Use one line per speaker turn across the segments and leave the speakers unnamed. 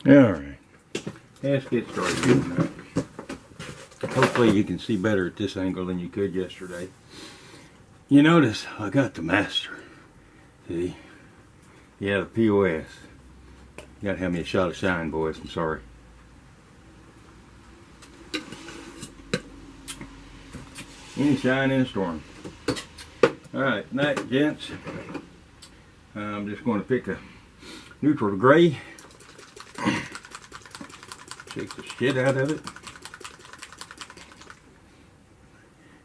Alright, let's get started. Hopefully you can see better at this angle than you could yesterday. You notice I got the master. See? Yeah, the POS. You gotta have me a shot of shine, boys. I'm sorry. Any shine in a storm. Alright, tonight, gents, I'm just going to pick a neutral gray. Shake the shit out of it.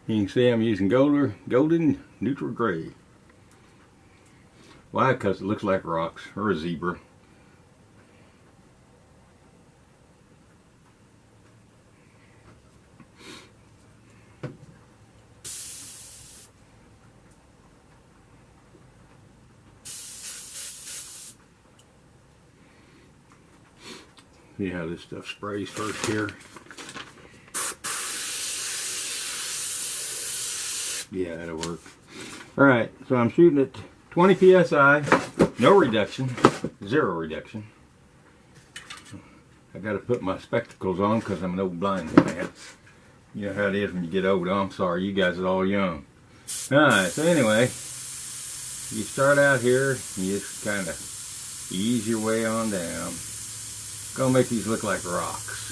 You can see I'm using golden neutral gray. Why? Because it looks like rocks or a zebra. See how this stuff sprays first here. Yeah, that'll work. Alright, so I'm shooting at 20 psi, no reduction, 0 reduction. I gotta put my spectacles on because I'm an old blind man. You know how it is when you get old. Oh, I'm sorry, you guys are all young. Alright, so anyway, you start out here, and you just kind of ease your way on down. Gonna make these look like rocks.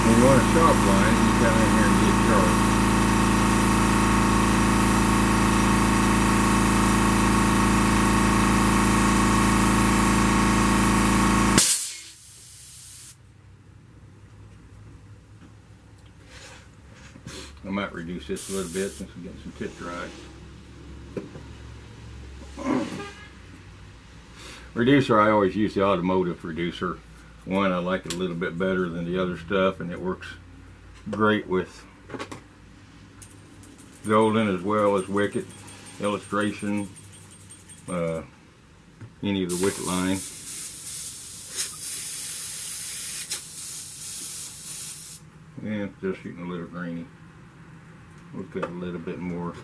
And you want a sharp line, you come in here and get sharp. I might reduce this a little bit since I'm getting some tip dry. Reducer, I always use the automotive reducer. One, I like it a little bit better than the other stuff, and it works great with golden as well as wicket, illustration, any of the wicket line. And just shooting a little grainy. We'll put a little bit more.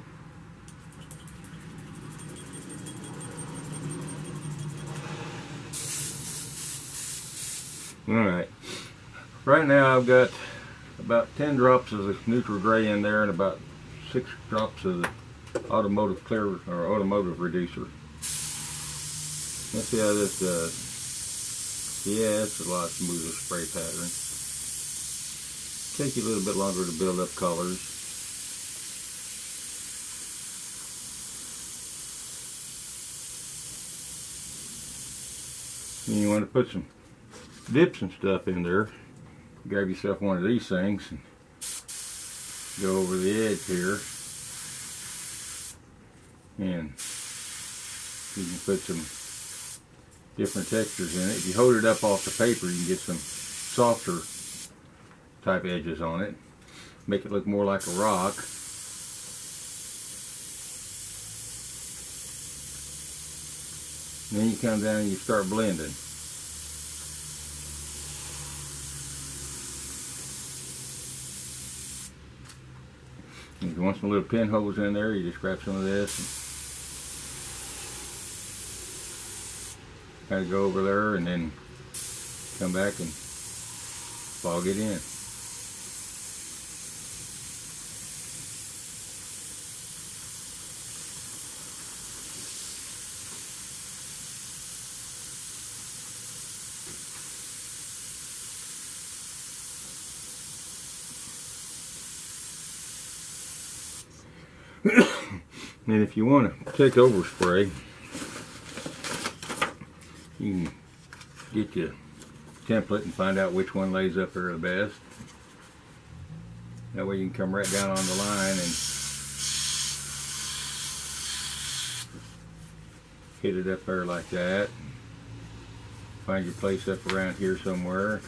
Alright. Right now I've got about 10 drops of the neutral gray in there and about 6 drops of the automotive clear or automotive reducer. Let's see how this does. Yeah, it's a lot smoother spray pattern. Take you a little bit longer to build up colors. And you want to put some dips and stuff in there. Grab yourself one of these things and go over the edge here. And you can put some different textures in it. If you hold it up off the paper, you can get some softer type edges on it. Make it look more like a rock. And then you come down and you start blending. If you want some little pinholes in there, you just grab some of this and kind of go over there and then come back and fog it in. And if you want to take over spray, you can get your template and find out which one lays up there the best. That way you can come right down on the line and hit it up there like that. Find your place up around here somewhere.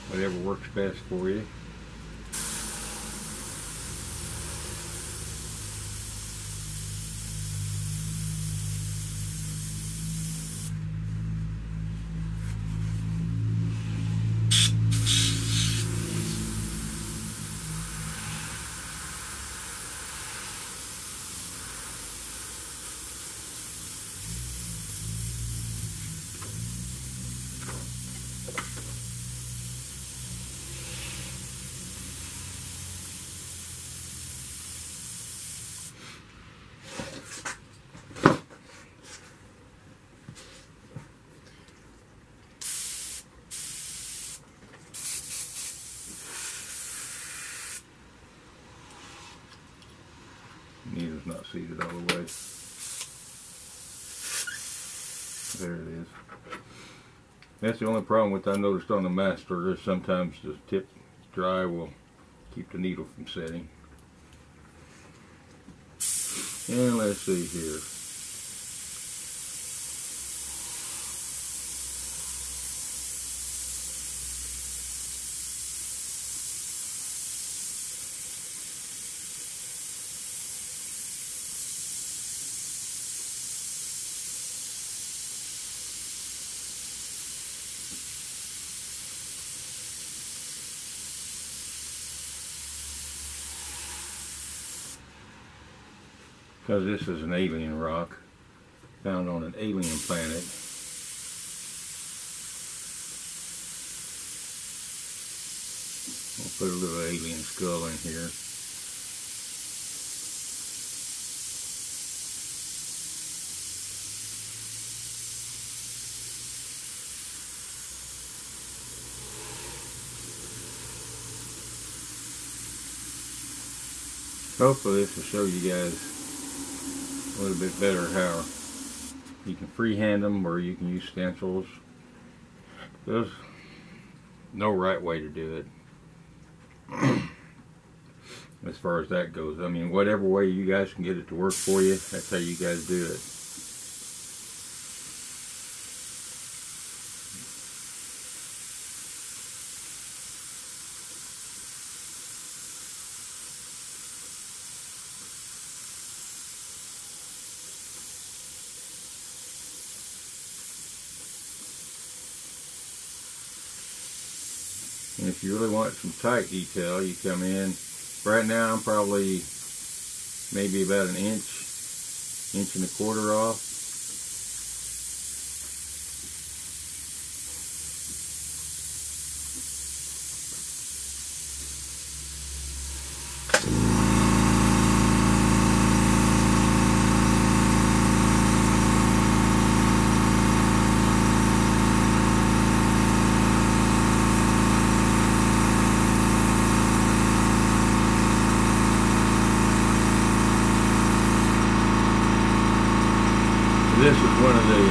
Whatever works best for you. not seated all the way. There it is. That's the only problem with I noticed on the master is sometimes the tip dry will keep the needle from setting. And let's see here. Because this is an alien rock found on an alien planet. We'll put a little alien skull in here. Hopefully this will show you guys a little bit better how you can freehand them or you can use stencils. There's no right way to do it as far as that goes. I mean, whatever way you guys can get it to work for you, that's how you guys do it. And if you really want some tight detail, you come in. Right now I'm probably maybe about an inch and a quarter off. This is one of the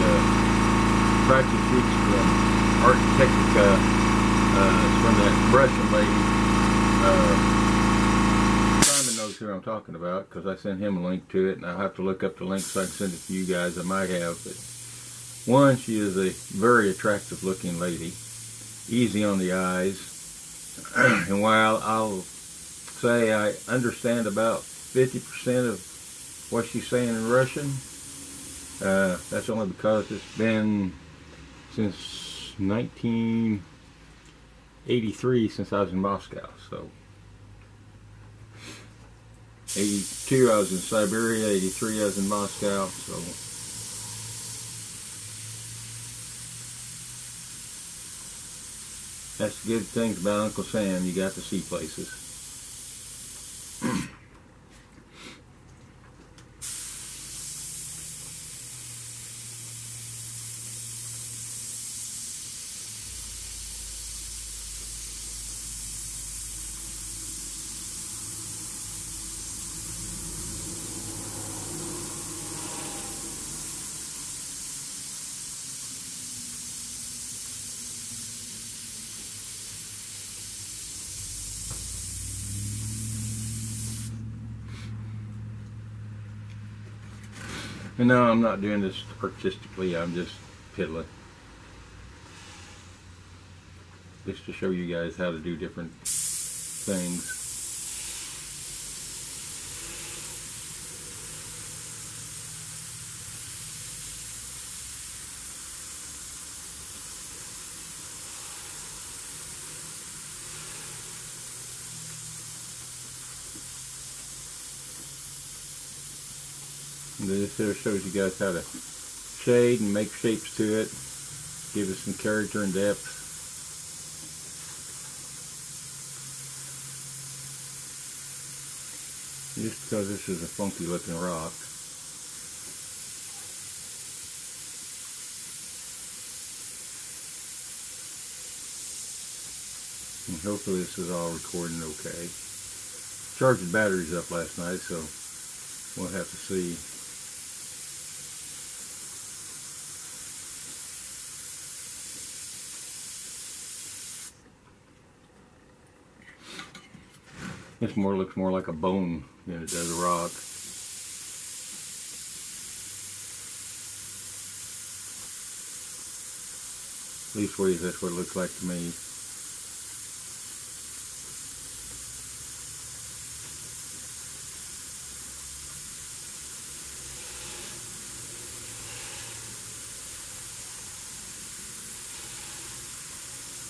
practice sheets from Art Technica. It's from that Russian lady. Simon knows who I'm talking about because I sent him a link to it, and I'll have to look up the link so I can send it to you guys. I might have, but one, she is a very attractive looking lady, easy on the eyes, and while I'll say I understand about 50% of what she's saying in Russian, that's only because it's been since 1983 since I was in Moscow. So 82 I was in Siberia, 83 I was in Moscow. So that's the good things about Uncle Sam, you got to see places. And no, I'm not doing this artistically, I'm just piddling. Just to show you guys how to do different things. And this here shows you guys how to shade and make shapes to it, give it some character and depth. Just because this is a funky looking rock. And hopefully this is all recording okay. Charged the batteries up last night, so We'll have to see. This looks more like a bone than it does a rock. Leastways, that's what it looks like to me.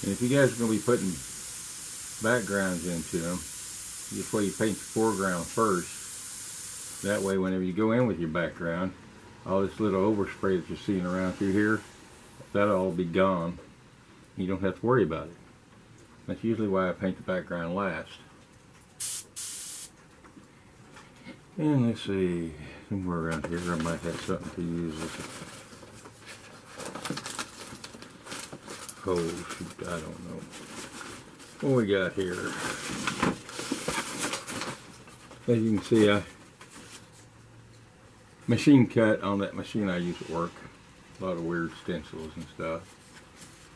And if you guys are going to be putting backgrounds into them, this way you paint the foreground first. That way whenever you go in with your background, all this little overspray that you're seeing around through here, that'll all be gone. You don't have to worry about it. That's usually why I paint the background last. And let's see, somewhere around here I might have something to use with. Oh shoot, I don't know. What we got here? As you can see, I machine cut on that machine I use at work. A lot of weird stencils and stuff.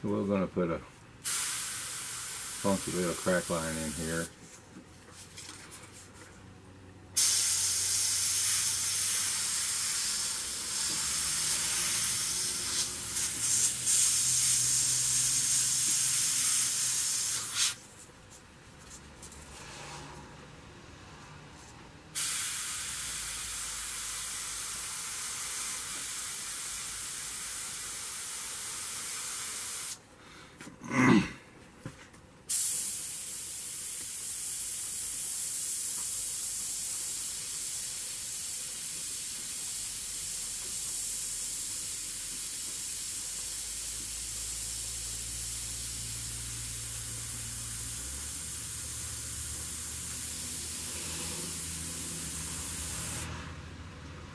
So we're going to put a funky little crack line in here.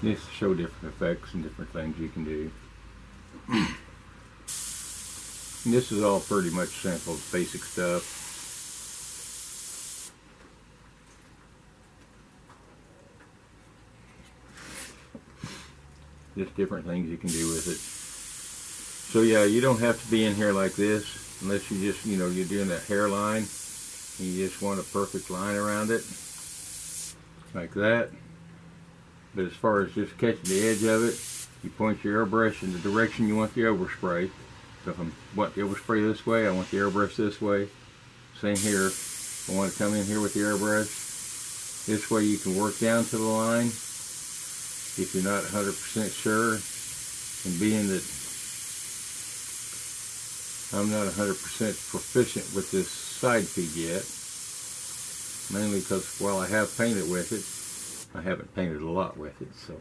This to show different effects and different things you can do. And this is all pretty much simple, basic stuff. Just different things you can do with it. So yeah, you don't have to be in here like this unless you just, you know, you're doing that hairline and you just want a perfect line around it, like that. But as far as just catching the edge of it, you point your airbrush in the direction you want the overspray. So if I want the overspray this way, I want the airbrush this way. Same here. I want to come in here with the airbrush. This way you can work down to the line if you're not 100% sure. And being that I'm not 100% proficient with this side feed yet, mainly because while I have painted with it, I haven't painted a lot with it, so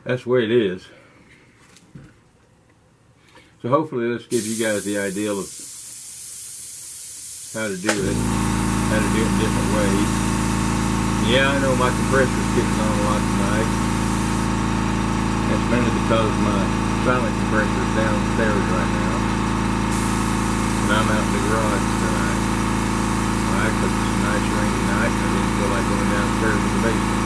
that's the way it is. So hopefully this gives you guys the idea of how to do it, in different ways. Yeah, I know my compressor's getting on a lot tonight. That's mainly because my silent compressor is downstairs right now, and I'm out in the garage tonight. Well, actually, it's a nice rainy night, and I didn't feel like going downstairs in the basement.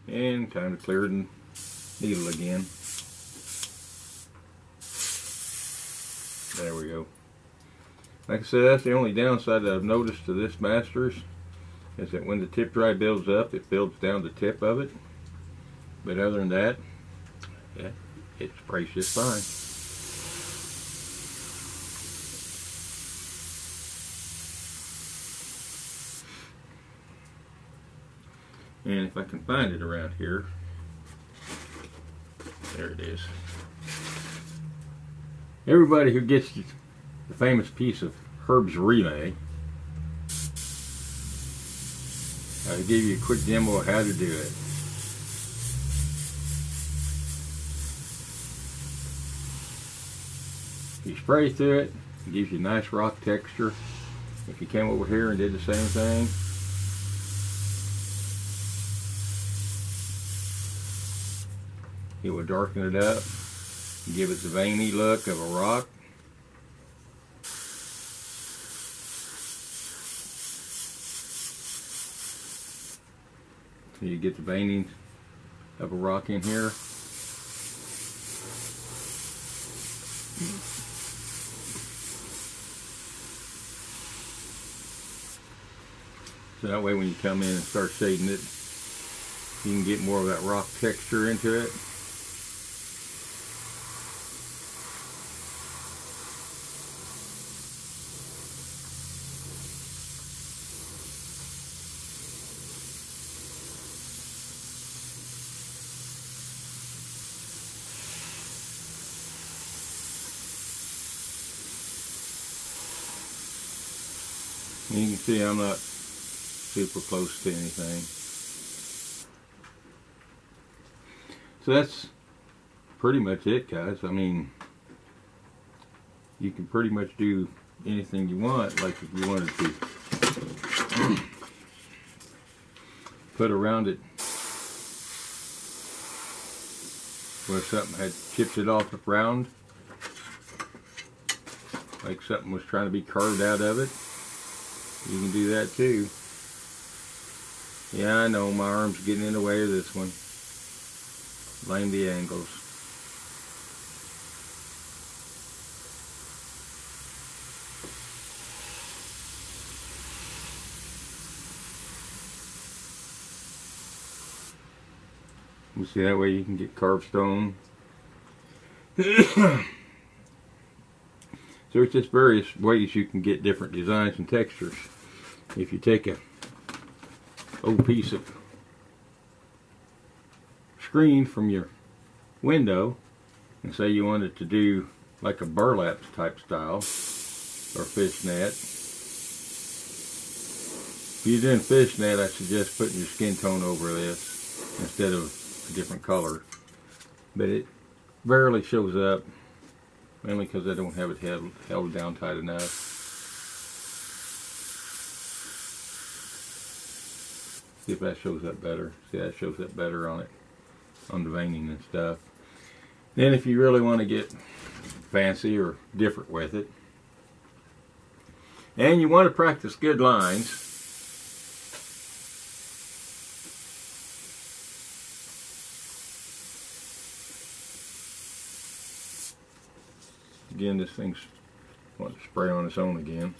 And time to clear the needle again. There we go. Like I said, that's the only downside that I've noticed to this Masters, is that when the tip dry builds up, it builds down the tip of it. But other than that, yeah, it sprays just fine. And if I can find it around here, there it is. Everybody who gets the famous piece of Herb's Relay, I'll give you a quick demo of how to do it. You spray through it, it gives you a nice rock texture. If you came over here and did the same thing, it will darken it up, give it the veiny look of a rock. So you get the veining of a rock in here. So that way when you come in and start shading it, you can get more of that rock texture into it. And you can see I'm not super close to anything. So that's pretty much it, guys. I mean, you can pretty much do anything you want. Like if you wanted to put around it where something had chipped it off the round, like something was trying to be carved out of it, you can do that too. Yeah, I know my arm's getting in the way of this one. Blame the angles. You see, that way you can get carved stone. So it's just various ways you can get different designs and textures. If you take a old piece of screen from your window and say you wanted to do like a burlap type style or fishnet. If you're doing fishnet, I suggest putting your skin tone over this instead of a different color. But it rarely shows up, mainly because I don't have it held down tight enough. See if that shows up better. See, that shows up better on it, on the veining and stuff. Then if you really want to get fancy or different with it, and you want to practice good lines, again, this thing's wanting to spray on its own again.